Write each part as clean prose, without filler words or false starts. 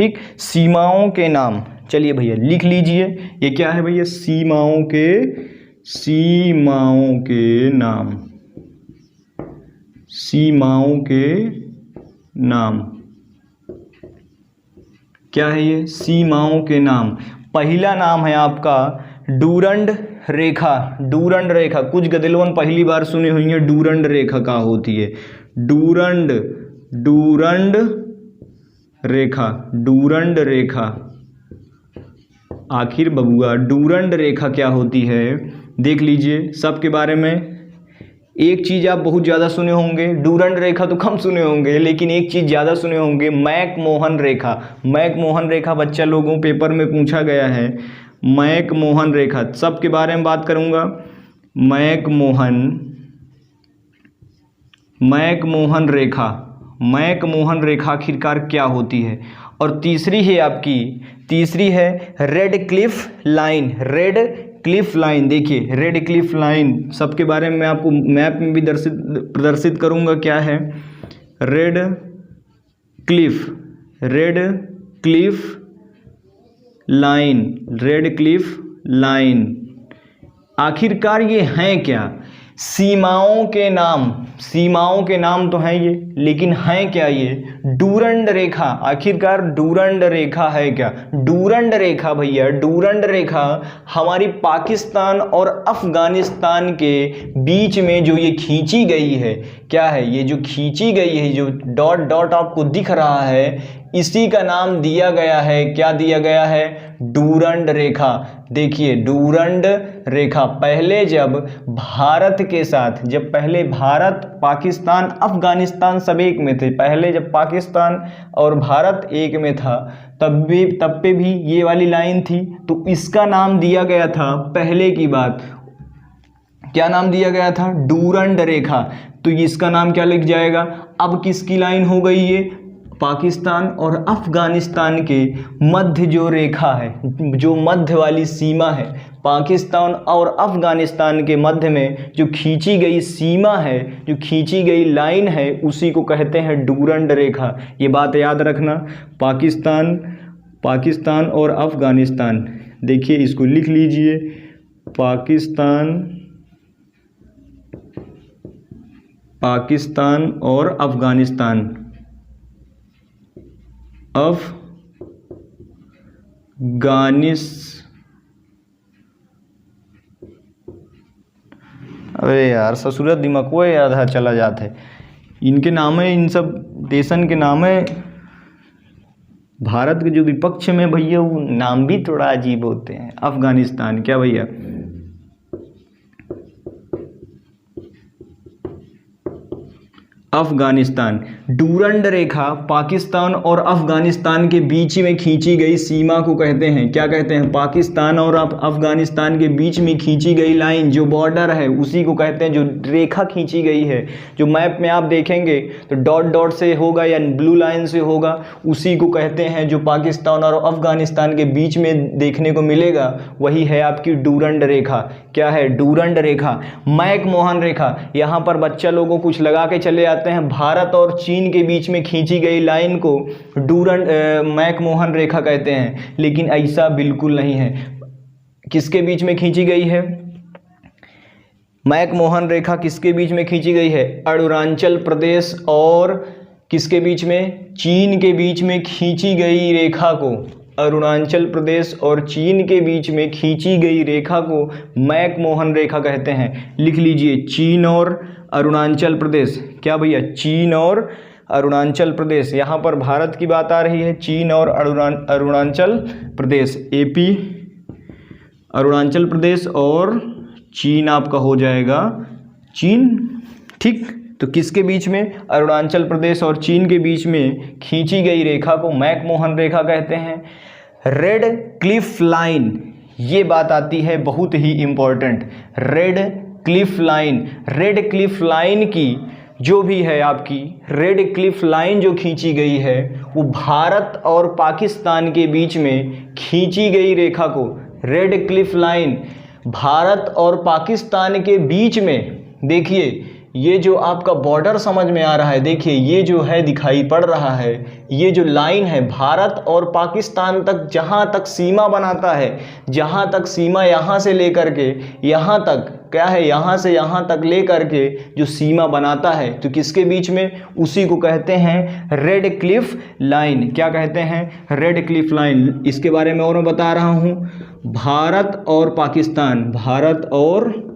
ठीक, सीमाओं के नाम, चलिए भैया लिख लीजिए, ये क्या है भैया, सीमाओं के नाम, सीमाओं के नाम, क्या है ये, सीमाओं के नाम। पहला नाम है आपका डूरंड रेखा। डूरंड रेखा कुछ गदेलवन पहली बार सुनी हुई है, डूरंड रेखा का होती है, डूरंड रेखा, डूरंड रेखा, आखिर बबुआ डूरंड रेखा क्या होती है, देख लीजिए सबके बारे में। एक चीज़ आप बहुत ज़्यादा सुने होंगे, डूरंड रेखा तो कम सुने होंगे, लेकिन एक चीज़ ज़्यादा सुने होंगे, मैकमोहन रेखा। मैकमोहन रेखा बच्चा लोगों पेपर में पूछा गया है, मैकमोहन रेखा, सबके बारे में बात करूँगा। मैकमोहन रेखा, मैकमोहन रेखा आखिरकार क्या होती है। और तीसरी है red Cliff line. Radcliffe line, देखिए रेड क्लिफ लाइन, सबके बारे में मैं आपको मैप में भी प्रदर्शित करूंगा, क्या है red Cliff line, Radcliffe line. आखिरकार ये हैं क्या, सीमाओं के नाम तो हैं ये, लेकिन हैं क्या ये, डूरंड रेखा। आखिरकार डूरंड रेखा है क्या, डूरंड रेखा भैया, डूरंड रेखा हमारी पाकिस्तान और अफगानिस्तान के बीच में जो ये खींची गई है, क्या है ये जो खींची गई है, जो डॉट डॉट आपको दिख रहा है, इसी का नाम दिया गया है, क्या दिया गया है, डूरंड रेखा। देखिए डूरंड रेखा, पहले जब भारत के साथ, जब पहले भारत, पाकिस्तान, अफगानिस्तान सब एक में थे, पहले जब पाकिस्तान और भारत एक में था तब पे भी ये वाली लाइन थी, तो इसका नाम दिया गया था, पहले की बात, क्या नाम दिया गया था, डूरंड रेखा। तो इसका नाम क्या लिख जाएगा, अब किसकी लाइन हो गई ये, पाकिस्तान और अफगानिस्तान के मध्य जो रेखा है, जो मध्य वाली सीमा है, पाकिस्तान और अफगानिस्तान के मध्य में जो खींची गई सीमा है, जो खींची गई लाइन है, उसी को कहते हैं डूरंड रेखा। ये बात याद रखना, पाकिस्तान और अफगानिस्तान, देखिए इसको लिख लीजिए, पाकिस्तान और अफगानिस्तान, अरे यार ससुरत दिमाग को आधा चला जाता है, इनके नाम है, इन सब देशन के नाम है, भारत के जो विपक्ष में भैया वो नाम भी थोड़ा अजीब होते हैं। अफगानिस्तान, क्या भैया, अफगानिस्तान, डूरंड रेखा पाकिस्तान और अफगानिस्तान के बीच में खींची गई सीमा को कहते हैं, क्या कहते हैं, पाकिस्तान और अफगानिस्तान के बीच में खींची गई लाइन, जो बॉर्डर है, उसी को कहते हैं, जो रेखा खींची गई है, जो मैप में आप देखेंगे तो डॉट डॉट से होगा या ब्लू लाइन से होगा, उसी को कहते हैं, जो पाकिस्तान और अफगानिस्तान के बीच में देखने को मिलेगा, वही है आपकी डूरंड रेखा। क्या है, डूरंड रेखा। मैकमोहन रेखा, यहाँ पर बच्चा लोगों कुछ लगा के चले आते हैं, भारत और चीन के बीच में खींची गई लाइन को मैकमोहन रेखा कहते हैं, लेकिन ऐसा बिल्कुल नहीं है। किसके बीच में खींची गई है मैकमोहन रेखा, किसके बीच में खींची गई है, अरुणाचल प्रदेश और किसके बीच में, चीन के बीच में खींची गई रेखा को, अरुणाचल प्रदेश और चीन के बीच में खींची गई रेखा को मैकमोहन रेखा कहते हैं। लिख लीजिए, चीन और अरुणाचल प्रदेश, क्या भैया, चीन और अरुणाचल प्रदेश। यहाँ पर भारत की बात आ रही है, चीन और अरुणाचल प्रदेश, एपी, अरुणाचल प्रदेश और चीन आपका हो जाएगा चीन, ठीक। तो किसके बीच में, अरुणाचल प्रदेश और चीन के बीच में खींची गई रेखा को मैकमोहन रेखा कहते हैं। रेड क्लिफ लाइन, ये बात आती है बहुत ही important, Radcliffe line. Radcliffe line की जो भी है आपकी, रेड क्लिफ लाइन जो खींची गई है, वो भारत और पाकिस्तान के बीच में खींची गई रेखा को, रेड क्लिफ लाइन भारत और पाकिस्तान के बीच में, देखिए ये जो आपका बॉर्डर समझ में आ रहा है, देखिए ये जो है दिखाई पड़ रहा है, ये जो लाइन है भारत और पाकिस्तान तक जहाँ तक सीमा बनाता है, जहाँ तक सीमा यहाँ से लेकर के यहाँ तक क्या है, यहाँ से यहाँ तक लेकर के जो सीमा बनाता है, तो किसके बीच में, उसी को कहते हैं रेड क्लिफ लाइन। क्या कहते हैं, रेड क्लिफ लाइन। इसके बारे में और मैं बता रहा हूँ, भारत और पाकिस्तान, भारत और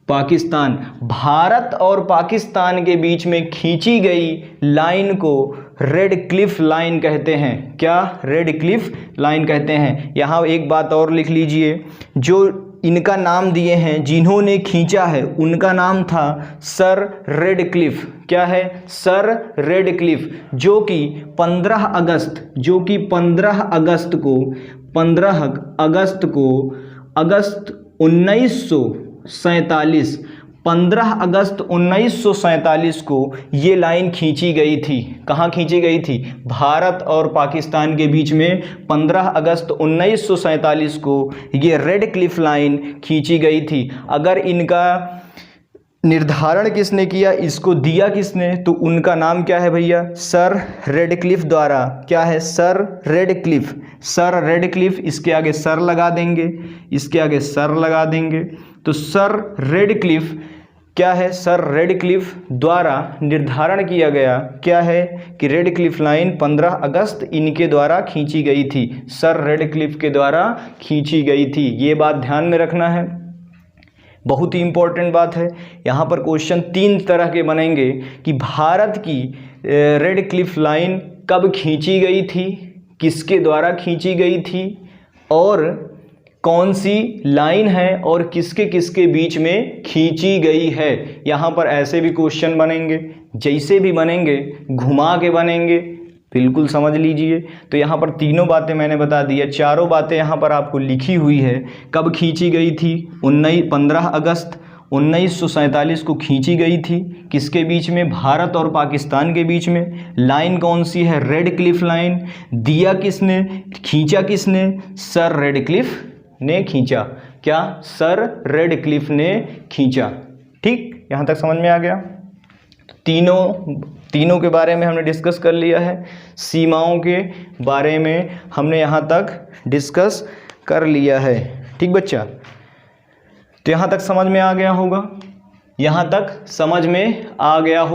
पाकिस्तान, भारत और पाकिस्तान के बीच में खींची गई लाइन को रेड क्लिफ लाइन कहते हैं। क्या, रेड क्लिफ लाइन कहते हैं। यहाँ एक बात और लिख लीजिए, जो इनका नाम दिए हैं, जिन्होंने खींचा है, उनका नाम था सर रेड क्लिफ। क्या है, सर रेड क्लिफ, जो कि 15 अगस्त 1947 को ये लाइन खींची गई थी। कहाँ खींची गई थी, भारत और पाकिस्तान के बीच में 15 अगस्त 1947 को ये रेड क्लिफ लाइन खींची गई थी। अगर इनका निर्धारण किसने किया, इसको दिया किसने, तो उनका नाम क्या है भैया, सर रेड क्लिफ द्वारा। क्या है, sir red Cliff, sir red Cliff. इसके आगे सर लगा देंगे, इसके आगे सर लगा देंगे, तो सर रेड क्लिफ क्या है, सर रेड क्लिफ द्वारा निर्धारण किया गया। क्या है कि रेड क्लिफ लाइन 15 अगस्त इनके द्वारा खींची गई थी, सर रेड क्लिफ के द्वारा खींची गई थी। ये बात ध्यान में रखना है, बहुत ही इंपॉर्टेंट बात है। यहाँ पर क्वेश्चन 3 तरह के बनेंगे कि भारत की रेड क्लिफ लाइन कब खींची गई थी, किसके द्वारा खींची गई थी, और कौन सी लाइन है, और किसके किसके बीच में खींची गई है। यहाँ पर ऐसे भी क्वेश्चन बनेंगे, जैसे भी बनेंगे घुमा के बनेंगे, बिल्कुल समझ लीजिए। तो यहाँ पर तीनों बातें मैंने बता दी है, चारों बातें यहाँ पर आपको लिखी हुई है। कब खींची गई थी, 15 अगस्त 1947 को खींची गई थी। किसके बीच में, भारत और पाकिस्तान के बीच में। लाइन कौन सी है, रेड क्लिफ लाइन। दिया किसने, खींचा किसने, सर रेड क्लिफ ने खींचा। क्या, सर रेड क्लिफ ने खींचा। ठीक, यहाँ तक समझ में आ गया। तीनों के बारे में हमने डिस्कस कर लिया है, सीमाओं के बारे में हमने यहाँ तक डिस्कस कर लिया है। ठीक बच्चा, तो यहाँ तक समझ में आ गया होगा, यहाँ तक समझ में आ गया होगा।